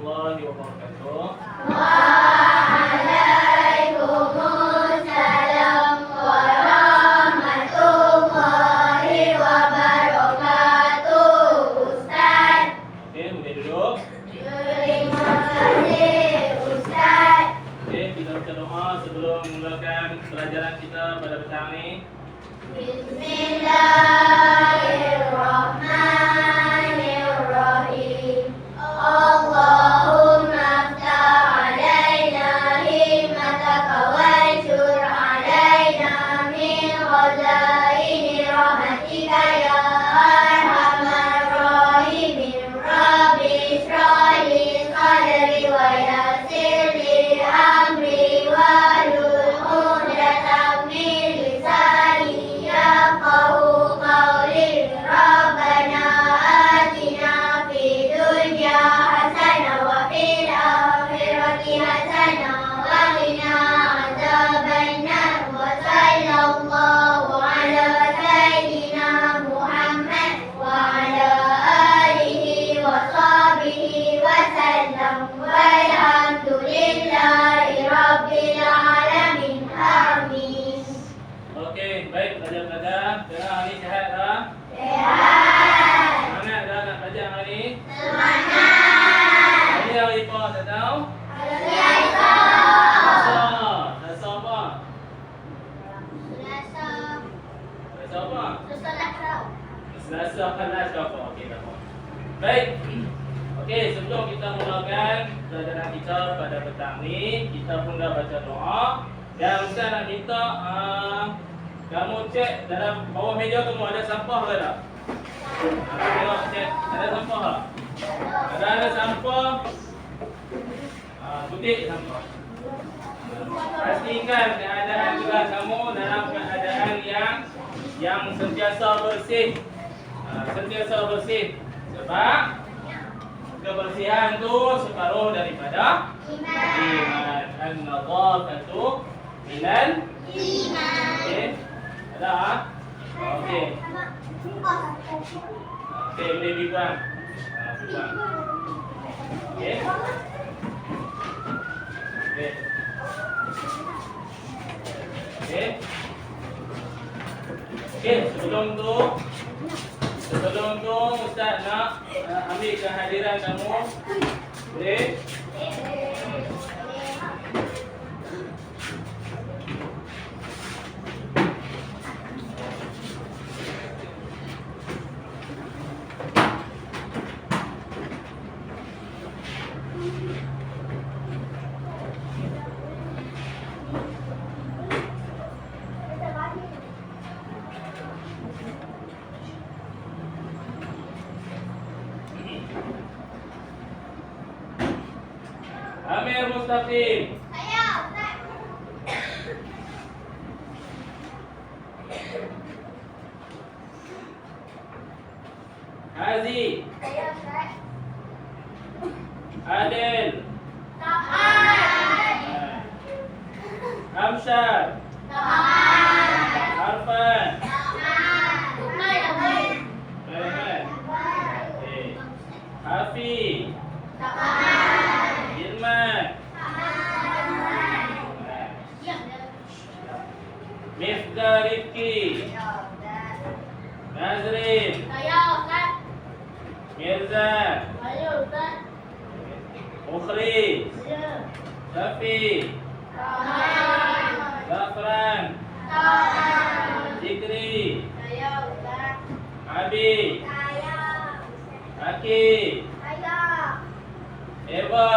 warahmatullahi wabarakatuh. Waalaikumsalam warahmatullahi wabarakatuh, Ustaz. Oke, boleh duduk. Terima kasih, Ustaz. Oke, kita baca doa sebelum memulakan pelajaran kita pada petang ini. Bismillahirrahmanirrahim. Allahumma aftah alaina himmataka wanshur alaina min khazaini rahmatika ya arhamar rahimin. Rabbi shrah li sadri wa yassir li amri wahlul 'uqdatam min lisani yafqahu qawli. Rabbana atina fid dunya hasanah wa fil akhirati hasanah wa qina adzabannar. Wa sallallahu ala sayyidina Muhammad wa ala alihi wa sahbihi wa sallam. Walhamdulillahi rabbil alamin. Amin. Oke, baik pelajar-pelajar. Sekarang hari sihat tak? Sehat. Semangat dah nak belajar hari ini? Semangat. Hari ni hari apa tak tahu? Selasa. Selasa apa? Selasa. Selasa apa? Selasa. Selasa kelas apa? Okey, tak apa. Baik. Okey, sebelum kita mulakan pelajaran kita pada petang ni, kita pun dah baca doa. Dan Ustaz nak minta kamu cek dalam bawah meja kamu ada sampah ke tak? Kamu tengok cek ada sampah tak? Kalau ada sampah, tutik sampah. Pastikan keadaan kelas kamu dalam keadaan yang sentiasa bersih. Sentiasa bersih. Sebab kebersihan tu separuh daripada iman. An-nadhafatu minal Iman. okey. Ada? Okey. Okey, boleh bilang. Bilang. Okey. Okey. Okey. Okey, sebelum tu Ustaz nak ambil kehadiran kamu. Boleh? Amir Mustaqim. Saya, Ustaz. Hazi. Saya, Ustaz. Adil. Taat. Amsyar. Taat. Arfan. Taat. Rahman. Okey. Hafi. Taat. Irman. Taat. Mifdah Rifki. Nazrin. Saya, Ustaz. Mirza. Saya, Ustaz. Mukhri. Saya. Safi. Taat. Zafran. Taat. Zikri. Saya, Ustaz. Abi. Saya. Aki. Saya. Eva.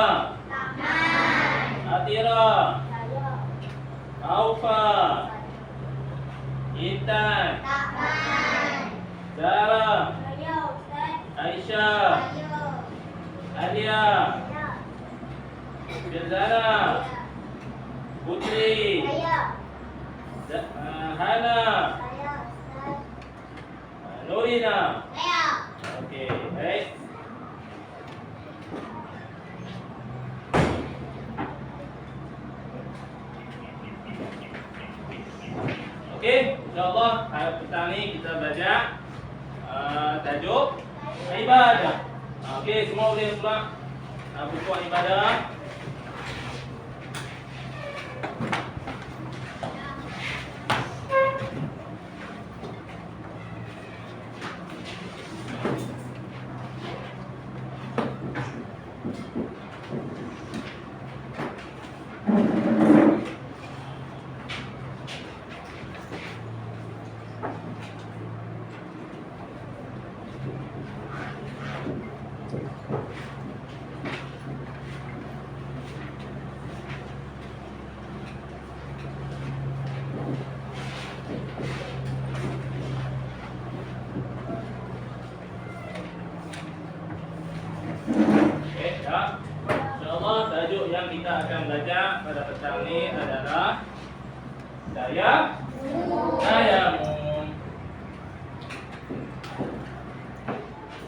Taat. Atira. Saya. Aufa. Intan. Taat. Zara. Saya, Ustaz. Aisyah. Saya. Alia. Firzana. Putri. Saya. Hana. Saya, Ustaz. Nurina. Saya. Okey, baik. Okey, insyaAllah petang ni kita belajar tajuk ibadah. Okey, semua boleh pula buku ibadah. InsyaAllah tajuk yang kita akan belajar pada petang ini adalah tayamum.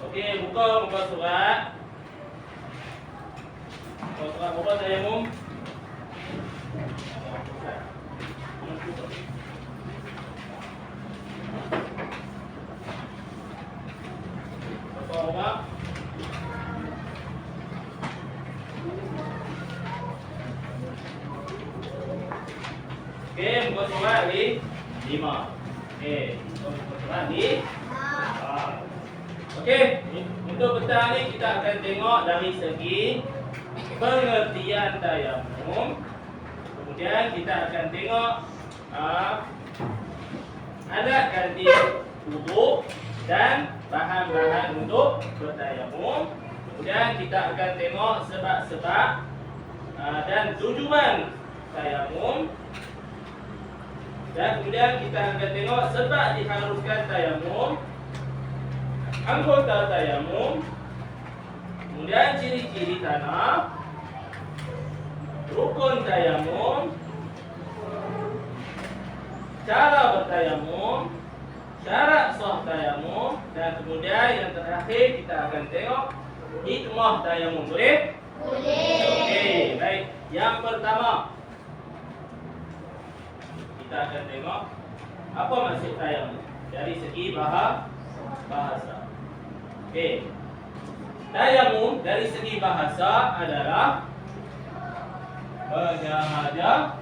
Okey, buka surat. Buka tayamum. Buka. Okey, muka surat di 5. Okey, muka surat di 5. Okey, untuk petang ni kita akan tengok dari segi pengertian tayamum. Kemudian kita akan tengok alat ganti wuduk dan bahan-bahan untuk bertayamum. Kemudian kita akan tengok sebab-sebab dan tujuan tayamum. Dan kemudian kita akan tengok sebab diharuskan tayamum, anggota tayamum, kemudian ciri-ciri tanah, rukun tayamum, cara bertayamum, syarat sah tayamum, dan kemudian yang terakhir kita akan tengok hikmah tayamum. Boleh? Boleh. Okey, baik. Yang pertama, kita akan tengok apa maksud tayamum dari segi bahasa. Okey. Tayamum dari segi bahasa adalah menyahaja.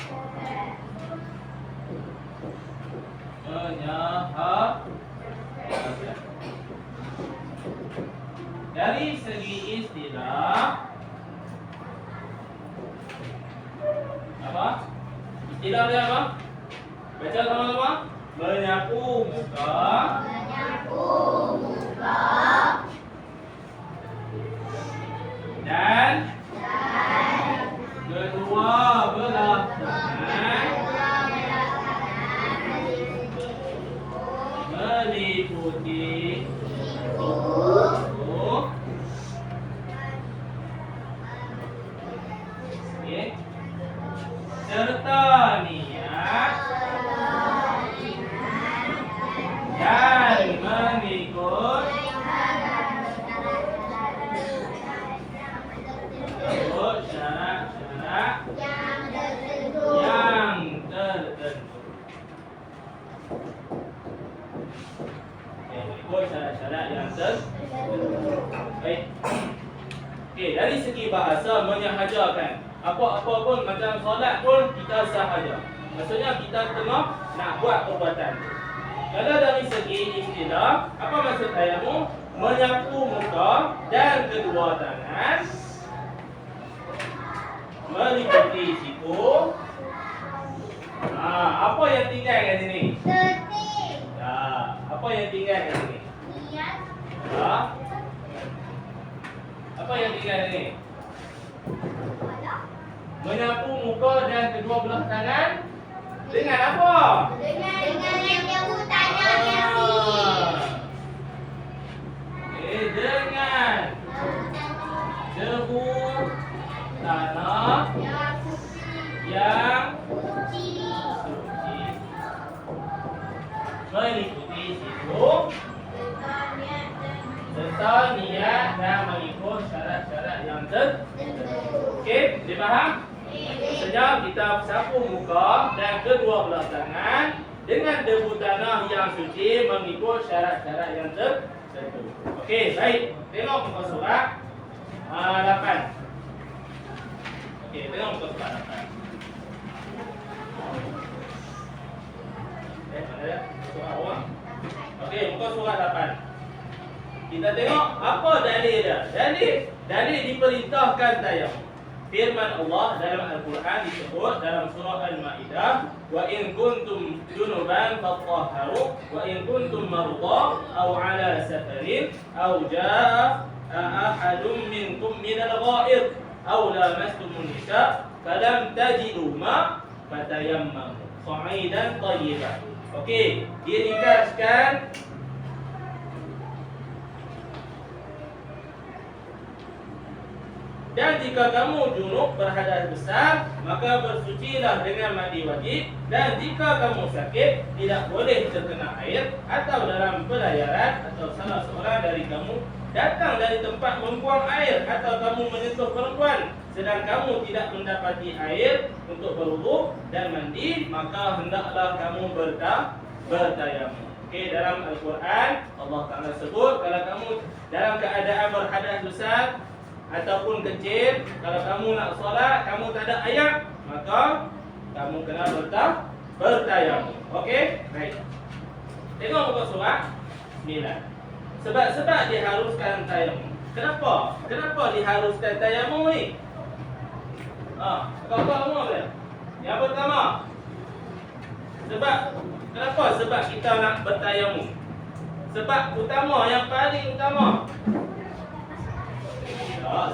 Dari segi istilah apa? Istilah dia apa? Baca sama-sama. Menyapu muka. Dan kedua belah tangan meliputi tubuh. Okey. Serta niat dan mengikut syarat-syarat yang tertentu. Mengikut syarat-syarat yang tertentu. Baik. Okey, dari segi bahasa menyahajakan. Apa-apa pun macam solat pun kita sahaja. Maksudnya kita tengah nak buat perbuatan. Kalau dari segi istilah, apa maksud tayamum? Menyapu muka dan kedua tangan meliputi siku. Apa yang tinggal kat sini? Apa yang tinggal kat sini? Apa yang tinggal kat sini? Menyapu muka dan kedua belah tangan dengan apa? Dengan yang jauh tanah Dengan debu tanah yang suci meliputi situ serta niat dan mengikut syarat-syarat yang tertentu. Okey, boleh faham? Maksudnya kita sapu muka dan kedua belah tangan dengan debu tanah yang suci mengikut syarat-syarat yang tertentu. Okey, baik. Tengok muka surat 8. Okey, tengok muka surat 8. Mana dia? Surat awal. Okey, muka surat 8. Kita tengok apa dalil dia. Dalil diperintahkan tayamum. Firman Allah dalam Al-Quran disebut dalam surah Al-Maidah, wa in kuntum junuban fatahharu wa in kuntum marda aw ala safarin aw jaa ahadun minkum minal ghaid aw lamastumun nisa falam tajidu ma fatayammamu sa'idan thayyiban. Okey, dia ringkaskan dan jika kamu junub berhadas besar, maka bersucilah dengan mandi wajib. Dan jika kamu sakit, tidak boleh terkena air, atau dalam pelayaran, atau salah seorang dari kamu datang dari tempat membuang air, atau kamu menyentuh perempuan, sedang kamu tidak mendapati air untuk berwudu dan mandi, maka hendaklah kamu bertayamum. Okey, dalam Al-Quran Allah Ta'ala sebut, kalau kamu dalam keadaan berhadas besar ataupun kecil, kalau kamu nak solat, kamu tak ada air, maka kamu kena bertayamum. Okey? Baik. Tengok muka surat 9. Sebab diharuskan tayamum. Kenapa? Kenapa diharuskan tayamum ni? Kau tahu semua boleh? Yang pertama, kenapa? Sebab kita nak bertayamum. Sebab utama, yang paling utama.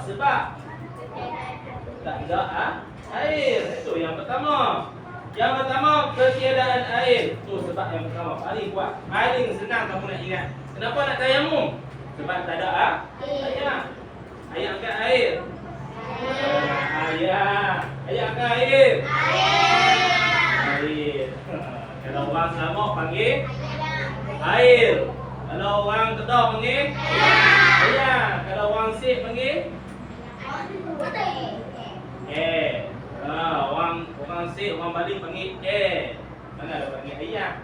Sebab tak ada air. Itu yang pertama. Yang pertama, ketiadaan air. Itu sebab yang pertama. Paling kuat. Paling senang kamu nak ingat. Kenapa nak tayamum? Sebab tak ada air. Ayah angkat air. Ayah angkat air. Air. Kalau orang Sarawak panggil air. Kalau orang Kedah panggil ayah. Kalau orang Sip panggil orang Sip, orang Bali panggil mana ada panggil ayah.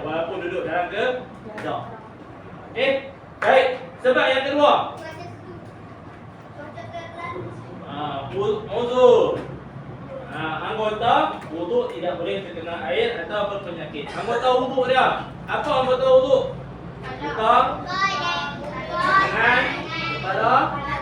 Walaupun duduk dalam Kedah. Baik. Sebab yang kedua, uzur. Anggota wuduk tidak boleh terkena air atau berpenyakit. Anggota wuduk dia. Apa anggota wuduk? Muka, tangan, kepala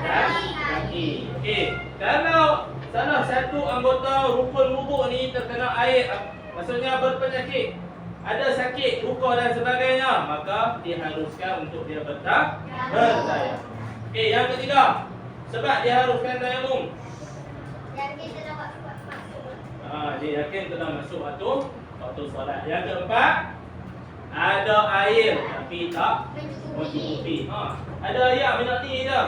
dan kaki. Okey. Kalau salah satu anggota rukun wuduk ni terkena air, maksudnya berpenyakit, ada sakit, luka dan sebagainya, maka diharuskan untuk dia bertayamum. Okey, yang ketiga, sebab diharuskan tayamum. Dia yakin telah masuk waktu solat. Yang keempat, ada air tapi tak mencukupi. Ada air minyak ni je.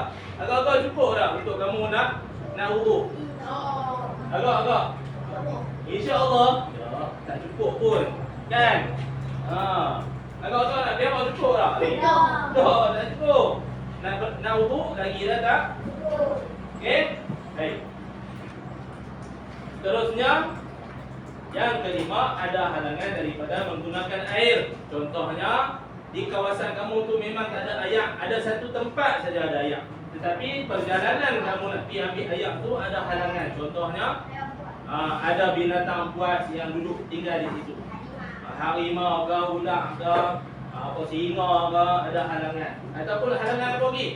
Agak-agak cukup dah untuk kamu nak wudu. Agak-agak. Insya-Allah tak cukup pun. Kan? Agak-agak nak biar cukup dah. Tak cukup. Nak wudu lagi dah tak? Okey? Baik. Seterusnya, yang kelima, ada halangan daripada menggunakan air. Contohnya, di kawasan kamu tu memang tak ada air, ada satu tempat saja ada air. Tetapi perjalanan kamu nak pergi ambil air tu ada halangan. Contohnya, ada binatang buas yang duduk tinggal di situ. Harimau ke, ular ke, singa ke, ada halangan. Ataupun halangan apa lagi?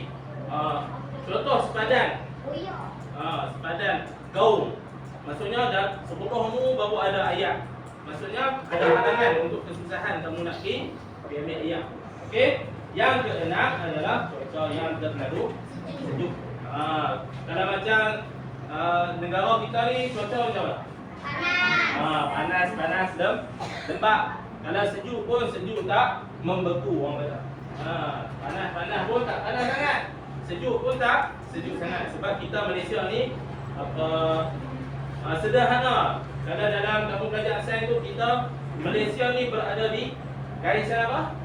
Contoh sepadan. Sepadan gaung. Maksudnya dah 10mu baru ada air. Maksudnya ada halangan untuk kesusahan kamu nak pergi ambil air. Okey. Yang keenam adalah cuaca yang terlalu sejuk. Kalau macam negara kita ni cuaca macam mana? Panas lembab. Kalau sejuk pun sejuk tak membeku orang kata. Panas pun tak panas sangat. Sejuk pun tak sejuk sangat. Sebab kita Malaysia ni sederhana. Kalau dalam kamu belajar sains tu, kita Malaysia ni berada di garisan apa?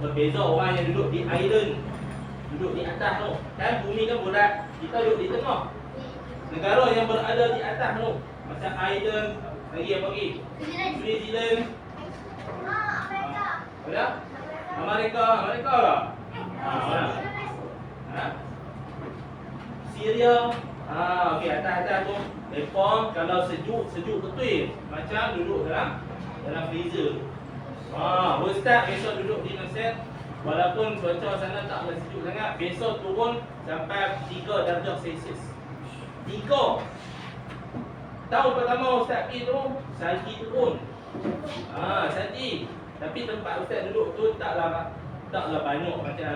Berbeza orang yang duduk di island, duduk di atas tu. Kan bumi kan bulat, kita duduk di tengah. Negara yang berada di atas tu, macam island, lagi apa lagi? New Zealand. Amerika lah. Syria dia. Okey, atas tu. Depa kalau sejuk betul. Macam duduk dalam freezer. Ustaz besok duduk di Mesir. Walaupun cuaca sana tak sejuk sangat, besok turun sampai 3 darjah Celsius. 3. Tahun pertama Ustaz pergi tu, salji turun. Salji. Tapi tempat Ustaz duduk tu taklah banyak macam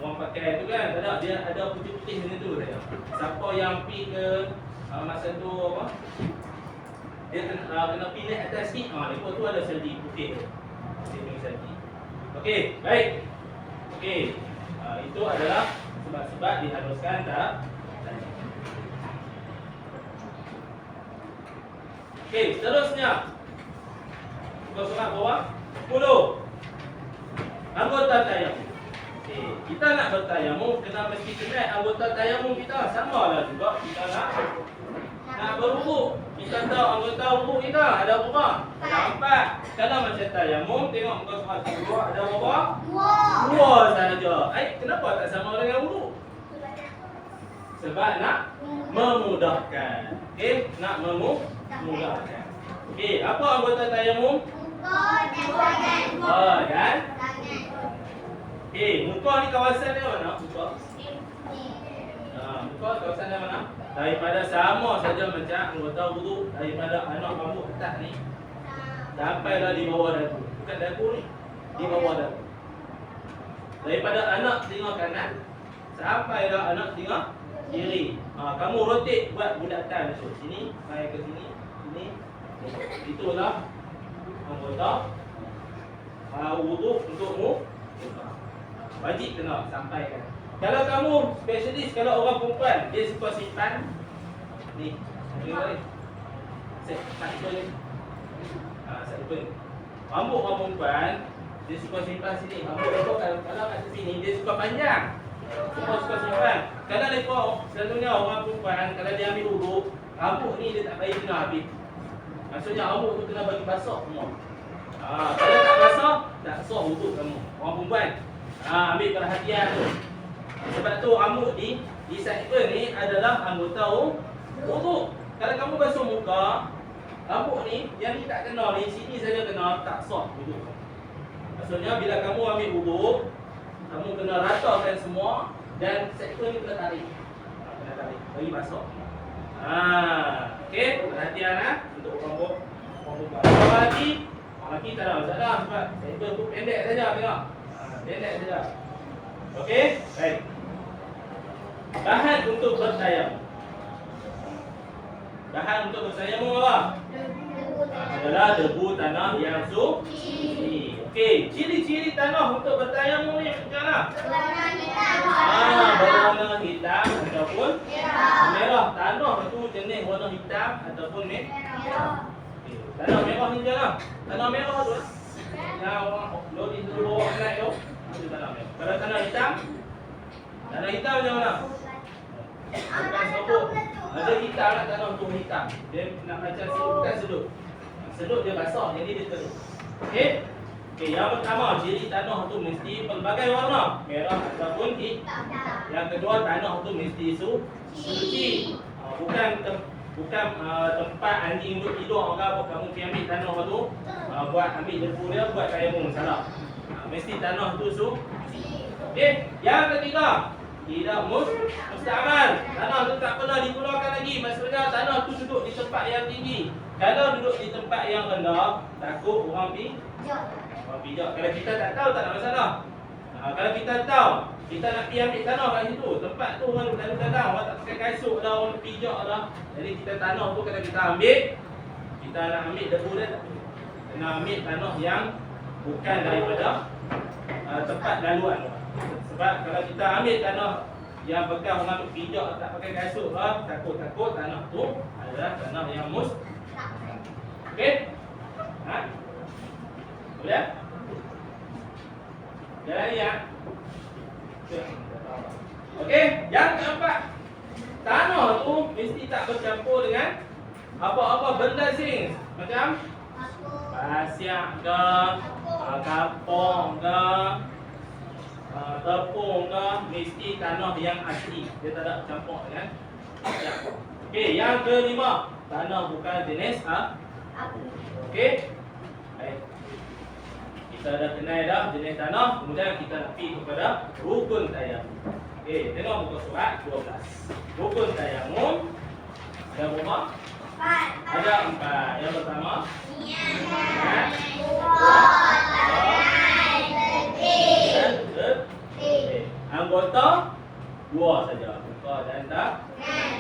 orang pakai tu kan. Tak ada, dia ada putih-putih macam tu saya. Siapa yang pergi ke masa tu apa? Dia kena pilih atas sikit. Depa tu ada salji putih tu. Sini salji. Okey, baik. Okey. Itu adalah sebab-sebab diharuskan tak. Okey, seterusnya. Muka surat bawah 10. Anggota tayamum. Okey, kita nak bertayamum kena mesti kenal anggota tayamum kita. Samalah juga kita nak berwuduk. Kita tahu anggota wuduk kita ada berapa? Ada 4. Kalau macam tayamum, tengok muka surat 10 ada berapa? 2 sahaja. Kenapa tak sama dengan wuduk? Sebab nak memudahkan. Okey, nak memudahkan. Okey, apa anggota tayamum? Muka dan tangan. Kan? Okey, muka ni kawasan dia mana? Muka. Muka kawasan dia mana? Daripada sama saja macam anggota wuduk, daripada anak rambut atas ni sampailah di bawah dagu. Bukan dagu ni, di bawah dagu. Daripada anak telinga kanan sampailah anak telinga kiri. Kamu rotate buat bulatan tu. Sini, mai ke sini, sini. Itulah anggota wuduk untukmu. Wajib kena sampaikan. Kalau kamu spesialis, kalau orang perempuan dia suka simpan ni. Tengok ni. Simpan ni. Simpan. Rambut orang perempuan dia suka simpan sini. Rambut dia kalau kat sini dia suka panjang. Suka simpan. Kalau depa selalunya orang perempuan kalau dia ambil wuduk, rambut ni dia tak bagi kena habis. Maksudnya rambut tu kena bagi basah semua. Kalau tak basah, tak sah wuduk kamu. Orang perempuan. Ambil perhatian tu. Sebab tu rambut di sideburn ni adalah anggota wuduk. Kalau kamu basuh muka, rambut ni yang ni tak kena ni, sini saja kena, tak sah wuduk. Maksudnya bila kamu ambil wuduk, kamu kena ratakan semua dan sideburn ni kena tarik. Kena tarik bagi basuh. Okey, perhatian untuk rambut perempuan. Lelaki tak ada masalah sebab sideburn tu pendek saja tengok. Pendek saja. Okey, baik. Bahan untuk bertayamum. Bahan untuk bertayamum apa? Adalah debu tanah yang suci. Okey, ciri-ciri tanah untuk bertayamum ni macam mana? Berwarna hitam ataupun merah. Tanah tu jenis warna hitam ataupun merah. Okey, tanah merah ni macam mana? Tanah merah tu yang orang lori tu bawa naik tu. Itu tanah merah. Kalau tanah hitam macam mana? Bukan sebut. Ada hitam lah tanah tu hitam. Dia nak macam sedut, bukan sedut. Sedut dia basah, jadi dia teruk. Okey? Okey, yang pertama, ciri tanah tu mesti pelbagai warna. Merah ataupun hitam. Yang kedua, tanah tu mesti suci. Bukan tempat anjing duduk tidur ke apa. Kamu pergi ambil tanah tu, buat ambil debu dia, buat tayamum. Salah. Mesti tanah tu suci. Okey, yang ketiga, tidak musta'mal. Tanah tu tak pernah digunakan lagi. Maksudnya tanah tu duduk di tempat yang tinggi. Kalau duduk di tempat yang rendah, takut orang pijak. Kalau kita tak tahu, tak ada masalah. Kalau kita tahu, kita nak pergi ambil tanah kat situ, tempat tu orang kadang-kadang orang tak pakai kasut dah, orang pijak dah. Jadi kita tanah tu kalau kita ambil, kita nak ambil debu dia, kena ambil tanah yang bukan daripada tempat laluan. Sebab kalau kita ambil tanah yang bekas orang pijak tak pakai kasut lah, takut-takut tanah tu adalah tanah yang okey? Boleh? Jalan ni ya. Okey, yang keempat, tanah tu mesti tak bercampur dengan apa-apa benda sing. Macam pasir ke, kapur ke, tepung ke, mesti tanah yang asli. Dia tak ada campur dengan Okey, yang kelima, tanah bukan jenis okey. Baik. Kita dah kenal dah jenis tanah, kemudian kita nak pergi kepada rukun tayamum. Okey, tengok muka surat 12. Rukun tayamum ada berapa? 4. Ada 4. Yang pertama, Niat. okey. Anggota dua saja, muka dan tak.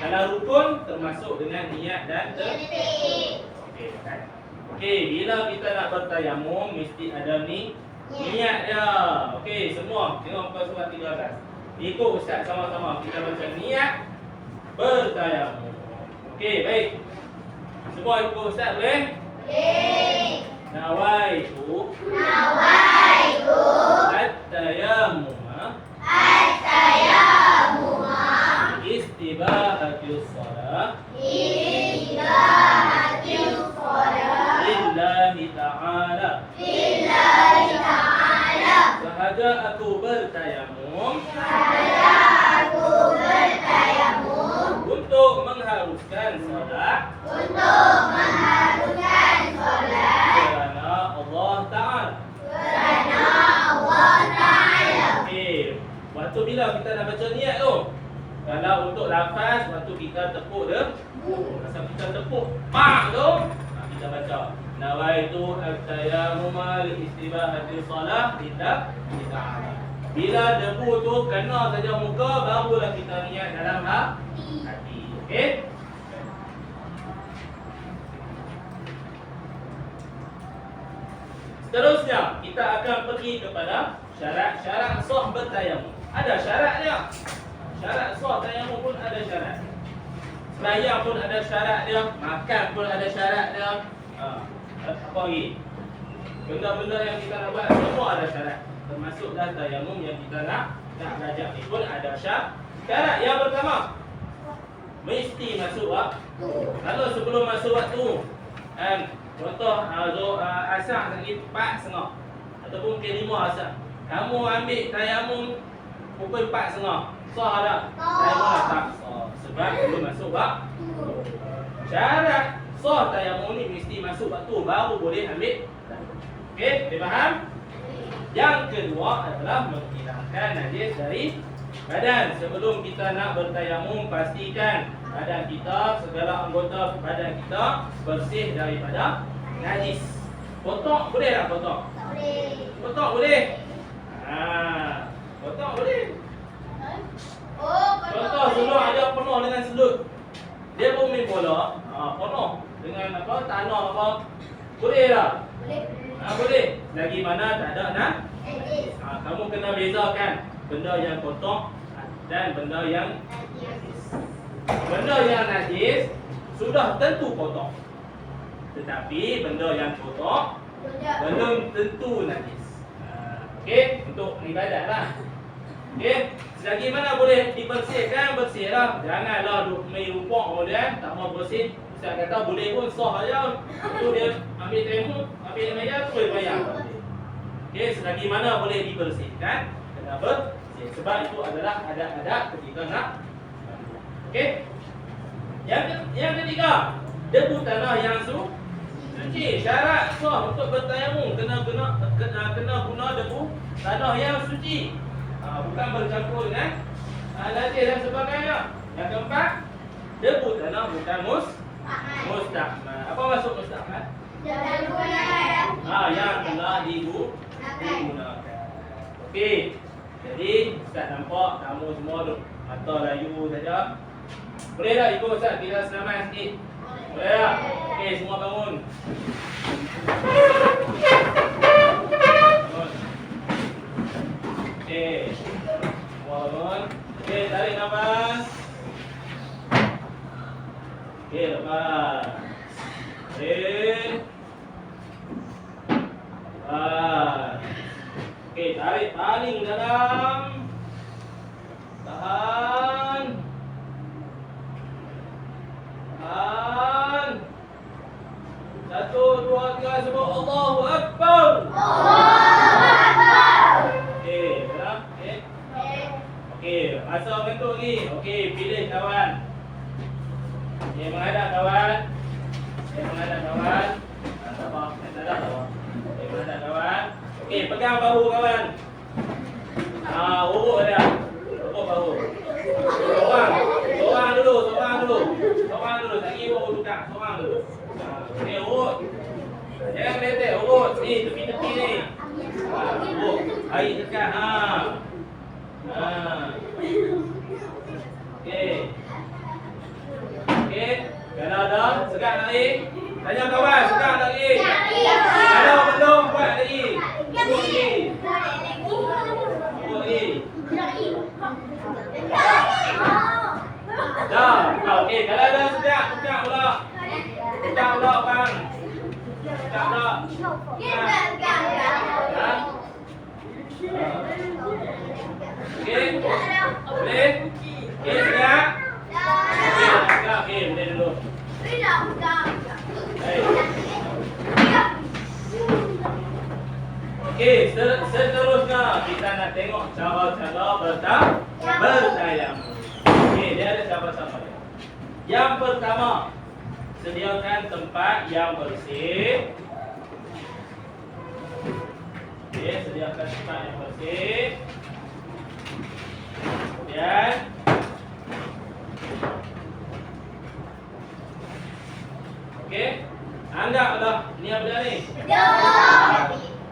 Kalau rukun termasuk dengan niat dan tertib. Okey, kan? Okey, bila kita nak bertayamum mesti ada niat dia. Okey, semua tengok muka surat 13. Ikut ustaz sama-sama kita baca niat bertayamum. Okey, baik. Semua ikut ustaz boleh? Nawaitu at-tayammum istibahatus shalah lillahi ta'ala. Sahaja aku bertayamum untuk mengharuskan solat kerana Allah Ta'ala. Okey, waktu bila kita nak baca niat tu? Kalau untuk lafaz, waktu kita tepuk dia, masa kita tepuk pak tu, kita baca nawaitu at-tayammum li istibahati shalah lillahi ta'ala. Bila debu tu kena saja muka, barulah kita niat dalam hati. Okey? Seterusnya, kita akan pergi kepada syarat-syarat sah bertayamum. Ada syarat dia. Syarat sah tayamum pun ada syarat. Sembahyang pun ada syarat dia, makan pun ada syarat dia. Apa lagi? Benda-benda yang kita nak buat semua ada syarat. Termasuk dah tayamum yang kita nak belajar ni pun ada syarat. Syarat yang pertama, mesti masuk waktu. Kalau sebelum masuk waktu, contoh asar lagi 4.30 ataupun pukul 5 asar. Kamu ambil tayamum pukul 4.30. Sah tak? Tayamum tak sah. Sebab belum masuk waktu. Syarat sah tayamum ni mesti masuk waktu baru boleh ambil. Okey, boleh faham? Yang kedua adalah menghilangkan najis dari badan. Sebelum kita nak bertayamum, pastikan badan kita, segala anggota badan kita bersih daripada najis. Potong boleh tak potong? Potong boleh? Potong boleh. Contoh seluar ada penuh dengan selut. Dia pun main bola, penuh dengan apa? Tanah apa? Boleh tak? Boleh. Lagi mana tak ada najis. Kamu kena bezakan benda yang kotor dan benda yang najis. Benda yang najis sudah tentu kotor. Tetapi benda yang kotor belum tentu najis. Okey, untuk ibadat lah. Okey, selagi mana boleh dibersihkan, bersihlah. Janganlah duk main rupok kemudian tak mau bersih. Ustaz kata boleh pun sah aja. Tu dia ambil temu, ambil meja tu boleh bayar. Okey, selagi mana boleh dibersihkan, kena bersih. Sebab itu adalah adab-adab ketika nak. Okey. Yang ketiga, debu tanah yang suci. Syarat sah untuk bertayamum kena guna debu tanah yang suci. Bukan bercampur dengan najis dan sebagainya. Yang keempat, debu tanah bukan mustahmal. Apa maksud mustahmal? Yang telah digunakan. Okey. Jadi Ustaz nampak kamu semua duk mata layu saja. Boleh tak ikut Ustaz kita senaman sikit? Boleh tak? Okey, semua bangun. Okey. Semua bangun. Okey, tarik nafas. Okey, lepas. Tarik. Lepas. Okey, tarik paling dalam. Tahan. Tahan. 1, 2, 3 sebut Allahu Akbar. Okey, dah. Okey. Okey, masa bentuk ni. Okey, pilih kawan. Okey, menghadap kawan. Okey, menghadap kawan. Tak apa, tak ada apa. Okey, menghadap kawan. Okey, pegang bahu kawan. Urut dia. Urut bahu. Sorang. Sorang dulu. Sorang dulu. Tak kira urut tukar. Sorang dulu. Okey, urut. Jangan meletek, urut. Ni, tepi-tepi ni. Urut. Air tekan. Okey. Okey. Kalau ada, sekat lagi. Tanya kawan, sekat lagi. Kalau belum, buat lagi. Urut lagi. Urut lagi. Dah. Okey, kalau ada sekat, buka pula. Buka pula, bang. Buka pula. Okey. Boleh? Okey, sekat. Okey, sekat. Okey, boleh dulu. Okey, seterusnya kita nak tengok cara-cara bertayamum. Okey, dia ada sama-sama dia. Yang pertama, sediakan tempat yang bersih. Okey, sediakan tempat yang bersih. Kemudian okey, anggaplah ni apa dia ni?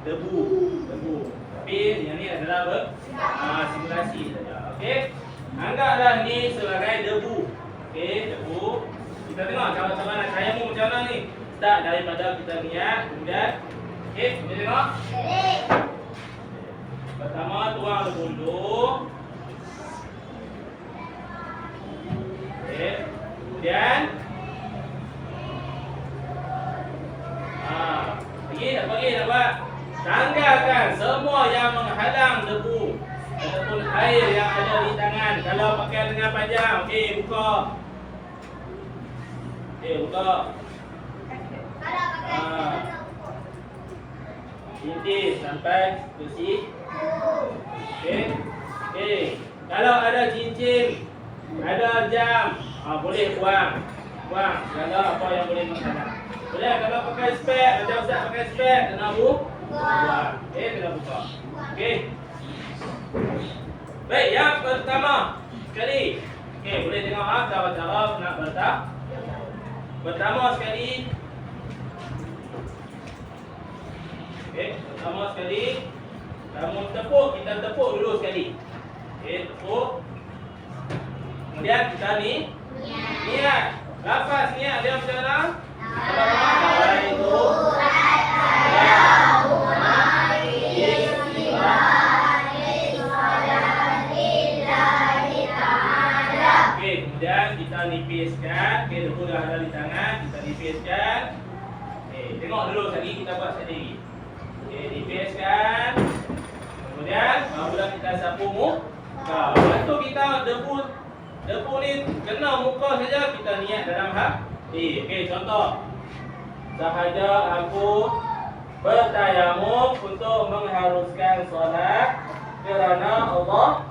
Debu. Tapi yang ni adalah simulasi saja. Okey. Anggaplah ni sebagai debu. Okey, debu. Kita tengok cara-cara nak tayamum macam mana ni. Start daripada kita niat, kemudian okey, kita tengok. Pertama tuang debu dulu. Okey. Kemudian Bagi nak buat. Tanggalkan semua yang menghalang debu ataupun air yang ada di tangan. Kalau pakai lengan panjang, okey, buka. Okey, buka. Intip sampai bersih. Okey. Okey. Kalau ada cincin, ada jam, boleh buang. Buang segala apa yang boleh menghalang. Boleh kalau pakai spek, macam Ustaz pakai spek, kena buang. Okey, kena buka. Okey. Baik, yang pertama sekali. Okey, boleh tengok cara-cara nak bertayamum. Pertama sekali. Okey, pertama sekali kamu tepuk, kita tepuk dulu sekali. Okey, tepuk. Kemudian kita ni niat. Lafaz niat dia macam mana? Kemudian kita nipiskan. Okey, debu dah ada di tangan, kita nipiskan. Okey, tengok dulu sekali kita buat sendiri. Okey, nipiskan. Kemudian barulah kita sapu muka. Lepas tu kita debu ni kena muka saja, kita niat dalam hati. Okey, contoh. Sahaja aku bertayamum untuk mengharuskan solat kerana Allah.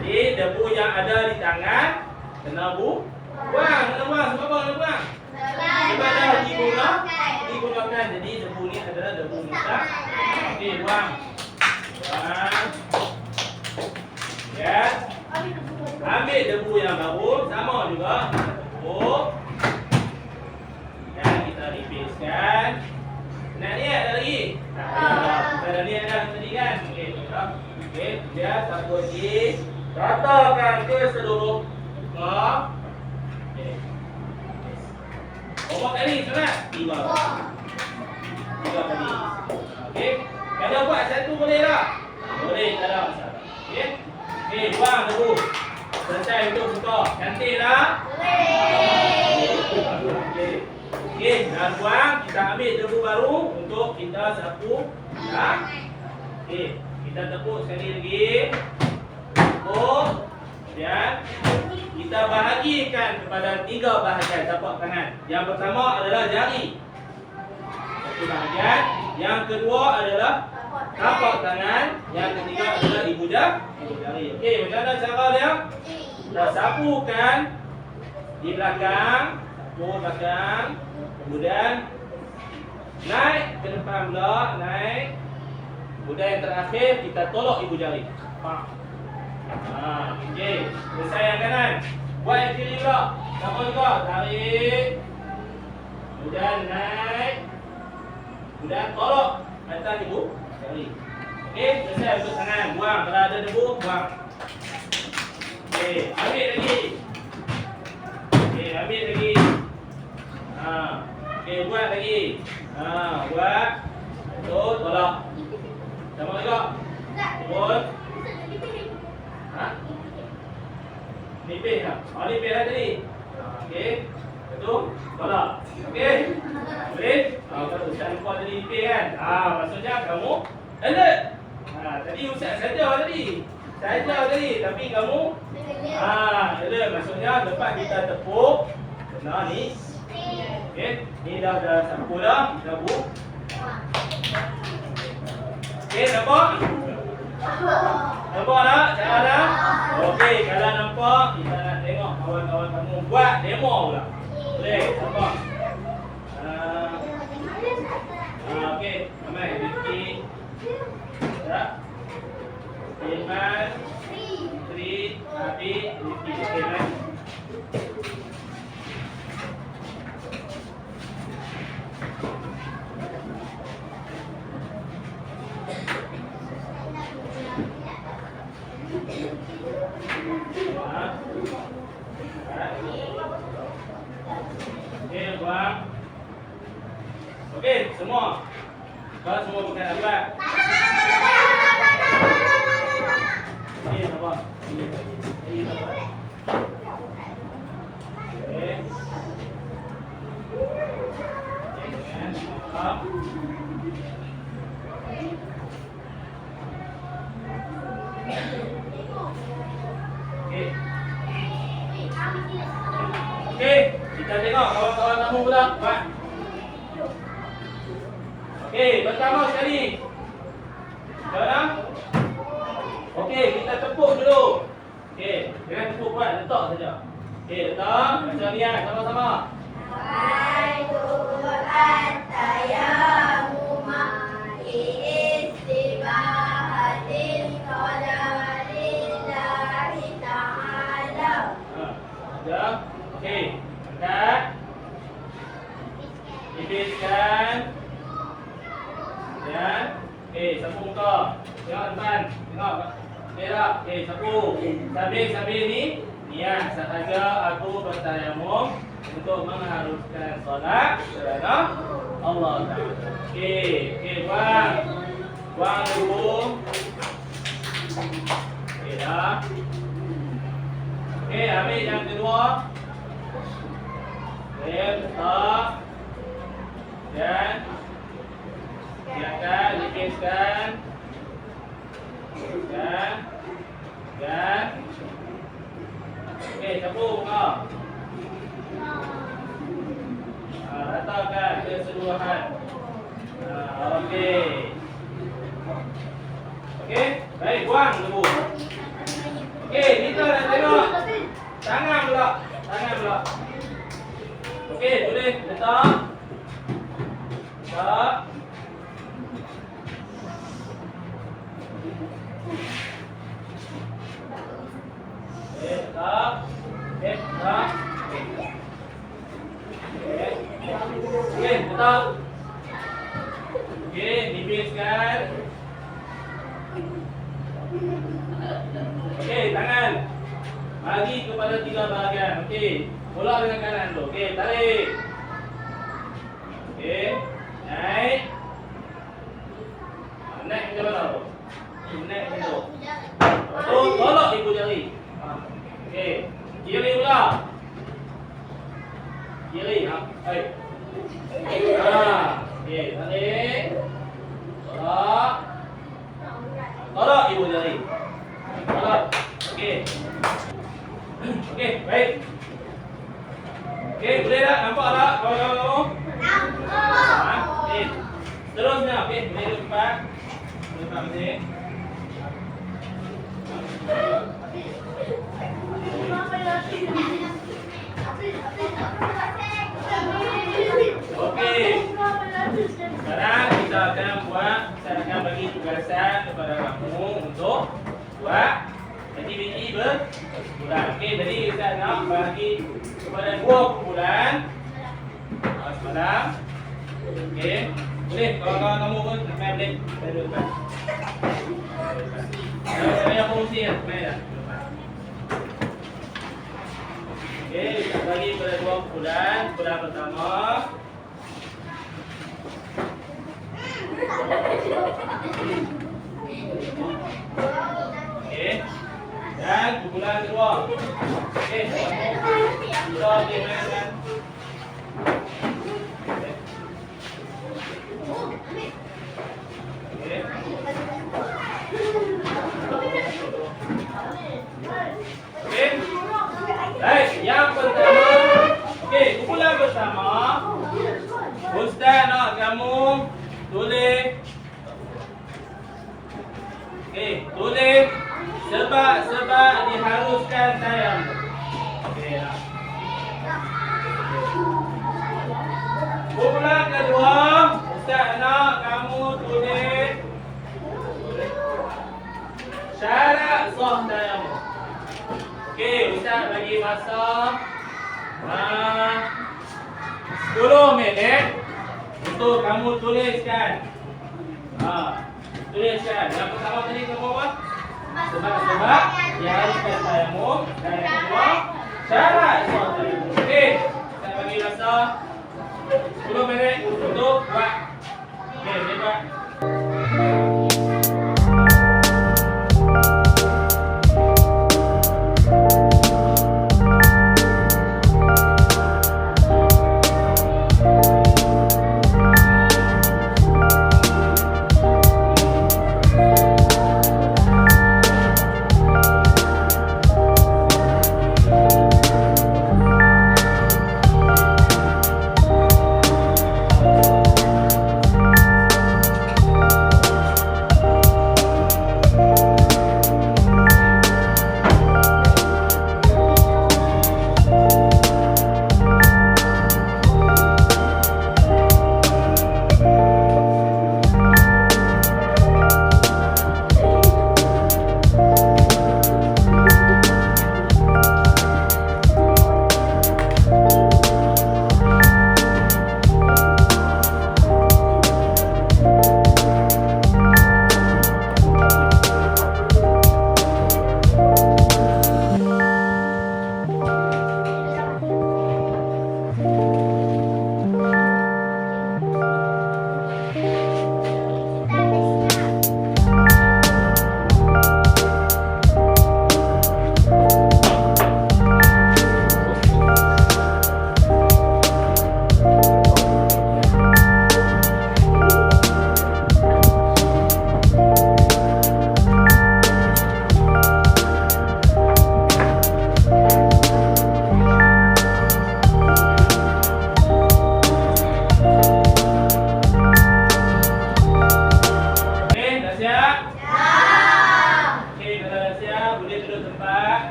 Jadi debu yang ada di tangan kena buang. Kena buang. Sebab apa kena buang? Sebab dah digunakan. Jadi debu ni adalah debu mustaq. Okey, buang. Ya. Ambil debu yang baru, sama juga. Tepuk. Dan kita nipiskan. Nak niat dah lagi? Kita dah niat dah tadi kan? Okey, tutup. Okey, dia sapu lagi. Ratakan ke seluruh muka. Okey. Berapa kali sunat? 3 kali. Okey. Kalau buat satu boleh tak? Boleh, tak ada masalah. Okey. Okey, buang debu. Selesai untuk buka. Cantik tak? Boleh. Okey, dah buang. Kita ambil debu baru untuk kita sapu. Okey, kita tepuk sekali lagi. Tepuk. Kemudian kita bahagikan kepada 3 bahagian tapak tangan. Yang pertama adalah jari. Satu bahagian. Yang kedua adalah tapak tangan. Yang ketiga adalah ibu jari. Okey, macam mana cara dia? Dah sapukan di belakang, sapu belakang, kemudian naik ke depan pula, naik. Kemudian yang terakhir kita tolak ibu jari. Pak. Okey. Selesai yang kanan. Buat yang kiri pula. Sama juga. Tarik. Kemudian naik. Kemudian tolak atas ibu jari. Okey, selesai untuk tangan. Buang. Kalau ada debu, buang. Okey, ambil lagi. Okey, ambil lagi. Okey, buat lagi. Buat. Betul, tolak. Sama juga. Betul. Nipis tak? Nipis lah tadi. Okey. Betul. Tolak. Okey. Boleh? Kalau Ustaz lupa tadi nipis kan? Maksudnya kamu alert. Tadi Ustaz saja tadi. Tapi kamu alert. Maksudnya lepas kita tepuk, kena ni. Okey. Ni dah sapu dah. Dah bu. Okey, nampak? Nampak tak? Cara dah? Okey, kalau nampak, kita nak tengok kawan-kawan kamu buat demo pula. Boleh? Nampak? Okey, ramai. Rifki. Tak? Iman. Sri. Abi. Rifki. Okey, Iman. Okey, buang. Okey, semua. Kalau semua bukan alat. Okey, nampak? Ini nampak. Okey. Okey, kita tengok kawan-kawan kamu pula. Buat. Okey, pertama sekali. Jangan. Okey, kita tepuk dulu. Okey, jangan tepuk buat, letak saja. Okey, letak macam ni kan, sama-sama. Okey, angkat. Tipiskan. Dan okey, sapu muka. Tengok depan. Tengok. Okey tak? Okey, sapu. Sambil ni niat sahaja aku bertayamum untuk mengharuskan solat kerana Allah Taala. Okey, buang. Buang dulu. Okey dah. Okey, ambil yang kedua. Letak. Dan biarkan, lipiskan. Dan okey, sapu muka. Ratakan keseluruhan. Okey. Okey, baik, buang dulu. Okey, kita nak tengok tangan pula. Okey, boleh letak. Tak. Tak. Tak. Okey, letak. Okey, nipiskan. Okey, tangan. Bagi kepada 3 bahagian. Okey, mula dengan kanan tu. Okey, tarik. Okey, naik. Naik macam mana tu? Naik macam tu. Tu tolak ibu jari. Okey, kiri pula. Kiri, baik. Okey, tarik. Tolak. Tolak ibu jari. Tolak. Okey. Okey, baik. Okey, boleh tak? Nampak tak kawan-kawan kamu? Nampak. Okey. Seterusnya, okey, boleh duduk cepat. Lepas ni. Okey. Sekarang kita akan saya akan bagi tugasan kepada kamu untuk buat aktiviti berbulan. Okey, jadi saya nak bagi kepada 2 bulan semalam. Okey. Boleh kawan-kawan kamu pun main boleh. Saya duduk depan. Saya fungsi ya, main dah. Okey, kita bagi kepada 2 bulan. Bulan pertama. Okey. Dan bulan kedua. Okey. Kita boleh mainkan. Okey. Baik, yang pertama. Okey, kumpulan bersama. Ustaz nak kamu tulis. Okey, tulis sebab diharuskan tayamum. Okey. Kumpulan kedua, Ustaz nak kamu tulis syarat sah tayamum. Okey, Ustaz bagi masa 10 minit untuk kamu tuliskan. Tuliskan. Yang pertama tadi kamu apa? Sebab diharuskan tayamum. Dan yang kedua, syarat sah tayamum. Okey, saya bagi masa 10 minit untuk buat. Okey, boleh buat.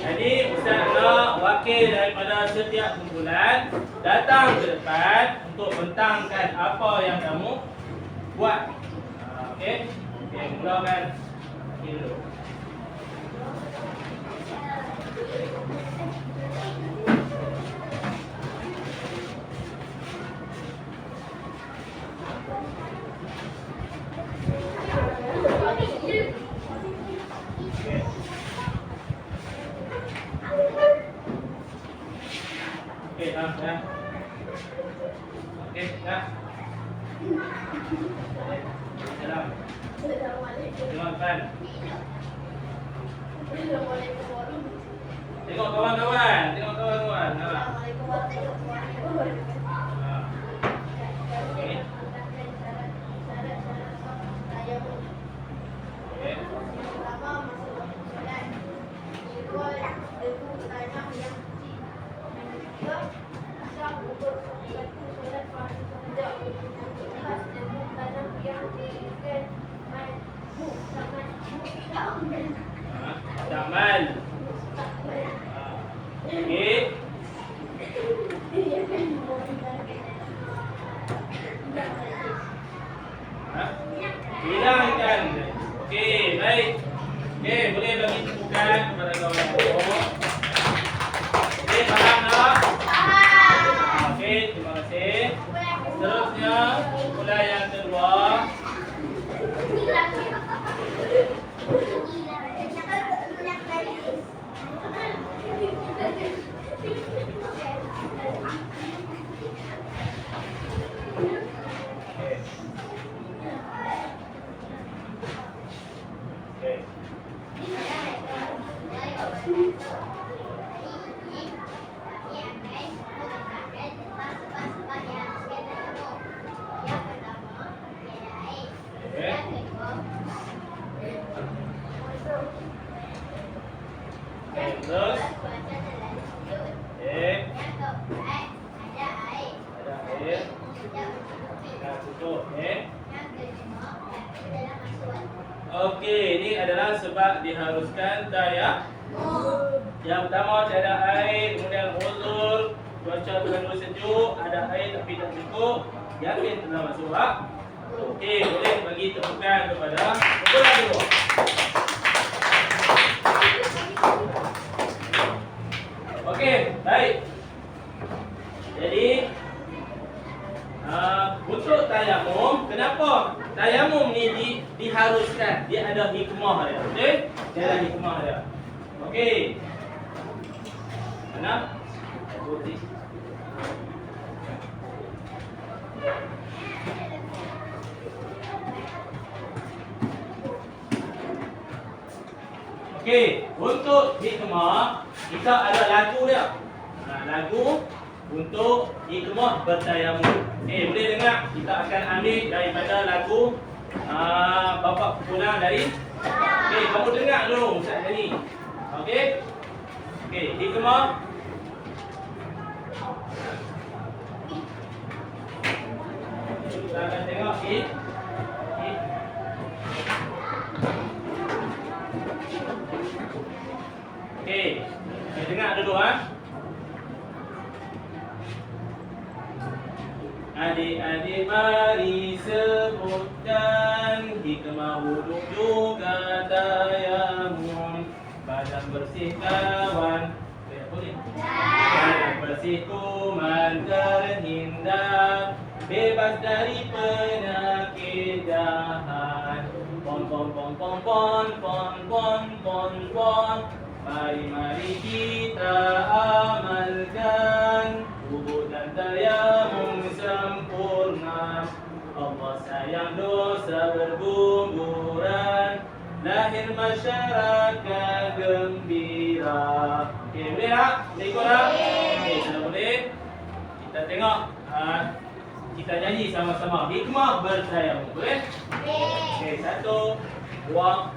Jadi Ustaz nak wakil daripada setiap kumpulan datang ke depan untuk bentangkan apa yang kamu buat. Okey. Okey, mulakan dulu. Okey, dah. Okey, dah. Salam. Assalamualaikum. Tengok kawan-kawan, tengok kawan-kawan. Assalamualaikum warahmatullahi wabarakatuh. Okey. Okey. Pertama masuk waktu solat. Kedua itu tanya yang kecil. Yang ketiga asal untuk satu solat fardu. mustaqbal. Okey. Hilangkan. Okey, baik. Okey, boleh bagi tepukan kepada kawan aku. Okey, faham tak? Okey, terima kasih. Seterusnya, pula yang kedua. Okey. Terus, ada air. Nah, tutup, Okey, ini adalah sebab diharuskan tayamum. Yang pertama tiada air, kemudian uzur, cuaca terlalu sejuk, ada air tapi tak cukup, yakin telah masuk waktu. Okey, boleh bagi tepukan kepada kumpulan dua. Okey, baik. Jadi untuk tayamum, kenapa tayamum ni diharuskan? Dia ada hikmah dia. Okey? Dia ada hikmah dia. Okey. Mana? Putih. Okey, untuk hikmah kita ada lagu dia. Lagu untuk hikmah bertayamum. Boleh dengar? Kita akan ambil daripada lagu Bapak Pulang dari. Kamu dengar dulu Ustaz tadi. Okey, hikmah. Kita akan tengok dengar dulu Adik-adik mari sebutkan hikmah wudu juga tayamum. Badan bersih kawan, badan bersih kuman terhindar, bebas dari penyakit jahat. Pon pon pon pon pon pon pon pon pon. Mari kita amalkan wudu dan tayamum sempurna. Allah sayang dosa berguguran, lahir masyarakat gembira. Boleh tak? Boleh ikut tak? Kalau boleh, kita tengok. Kita nyanyi sama-sama hikmah bertayamum. Boleh? Satu, dua,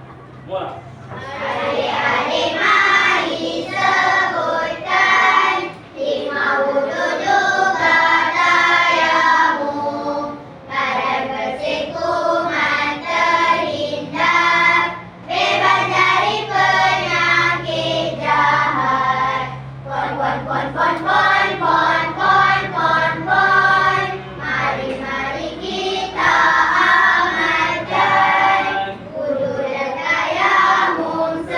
mula. Adik-adik mari sebutkan hikmah wudu juga tayamum. Badan bersih kuman terhindar, bebas dari penyakit jahat. Pon pon pon pon pon pon pon pon pon. Mari kita amalkan wudu dan tayamum.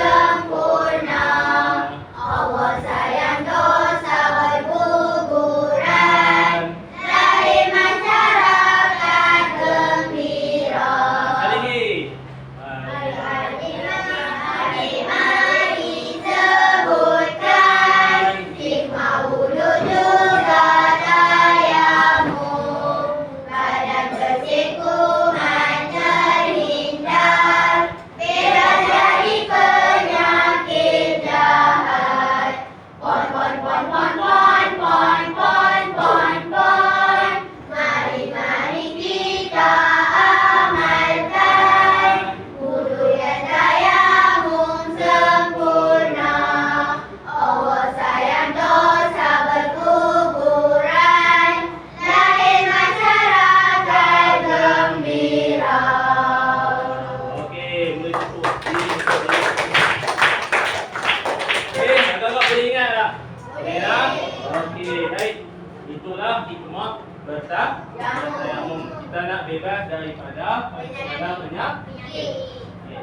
bertayamum. Kita nak bebas daripada penyakit. Okey.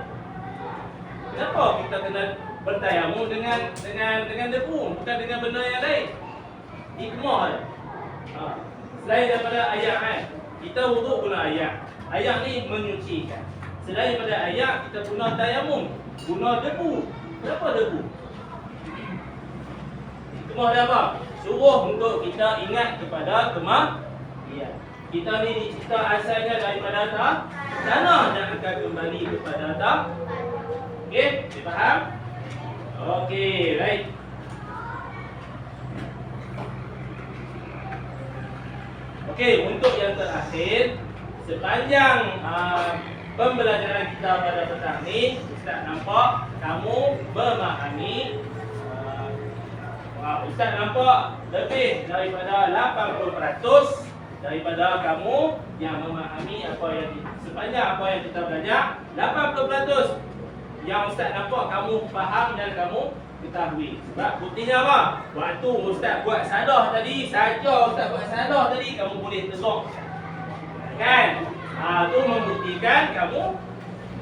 Kenapa kita kena bertayamum dengan debu, bukan dengan benda yang lain? Hikmah dia. Selain daripada air kan, kita wuduk guna air. Air ni menyucikan. Selain daripada air, kita guna tayamum, guna debu. Kenapa debu? Hikmah dia apa? Suruh untuk kita ingat kepada kematian. Kita ni dicipta asalnya daripada tanah dan akan kembali kepada tanah. Okey, dipaham? Okey, baik. Okey, untuk yang terakhir, sepanjang pembelajaran kita pada petang ni, Ustaz nampak kamu memahami. Ustaz nampak lebih daripada 80% daripada kamu yang memahami apa yang sepanjang apa yang kita belajar. 80% yang Ustaz nampak kamu faham dan kamu ketahui. Sebab buktinya apa? Waktu Ustaz buat sadah tadi, saja Ustaz buat sadah tadi, kamu boleh tegak. Kan? Tu membuktikan kamu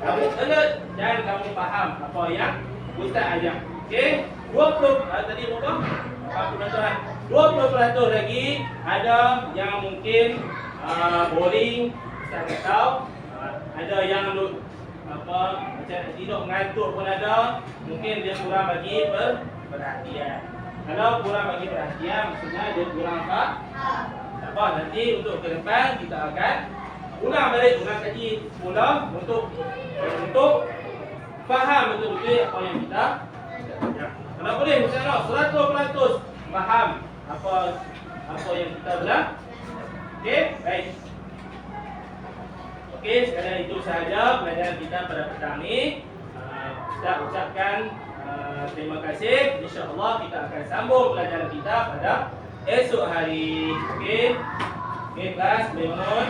alert dan kamu faham apa yang Ustaz ajar. Okey? 20 tadi berapa? 20% lagi ada yang mungkin boring, Ustaz tak tahu. Ada yang macam tidur mengantuk pun ada. Mungkin dia kurang bagi perhatian. Kalau kurang bagi perhatian, maksudnya dia kurang faham. Tak apa, nanti untuk ke depan kita akan ulang balik, ulang kaji pula untuk faham betul-betul apa yang kita belajar. Kalau boleh, insya-Allah 100% faham apa yang kita belajar. Okey, baik. Okey, sekadar itu sahaja pelajaran kita pada petang ni. Ustaz ucapkan terima kasih. InsyaAllah kita akan sambung pelajaran kita pada esok hari. Okey. Okey, kelas, boleh bangun.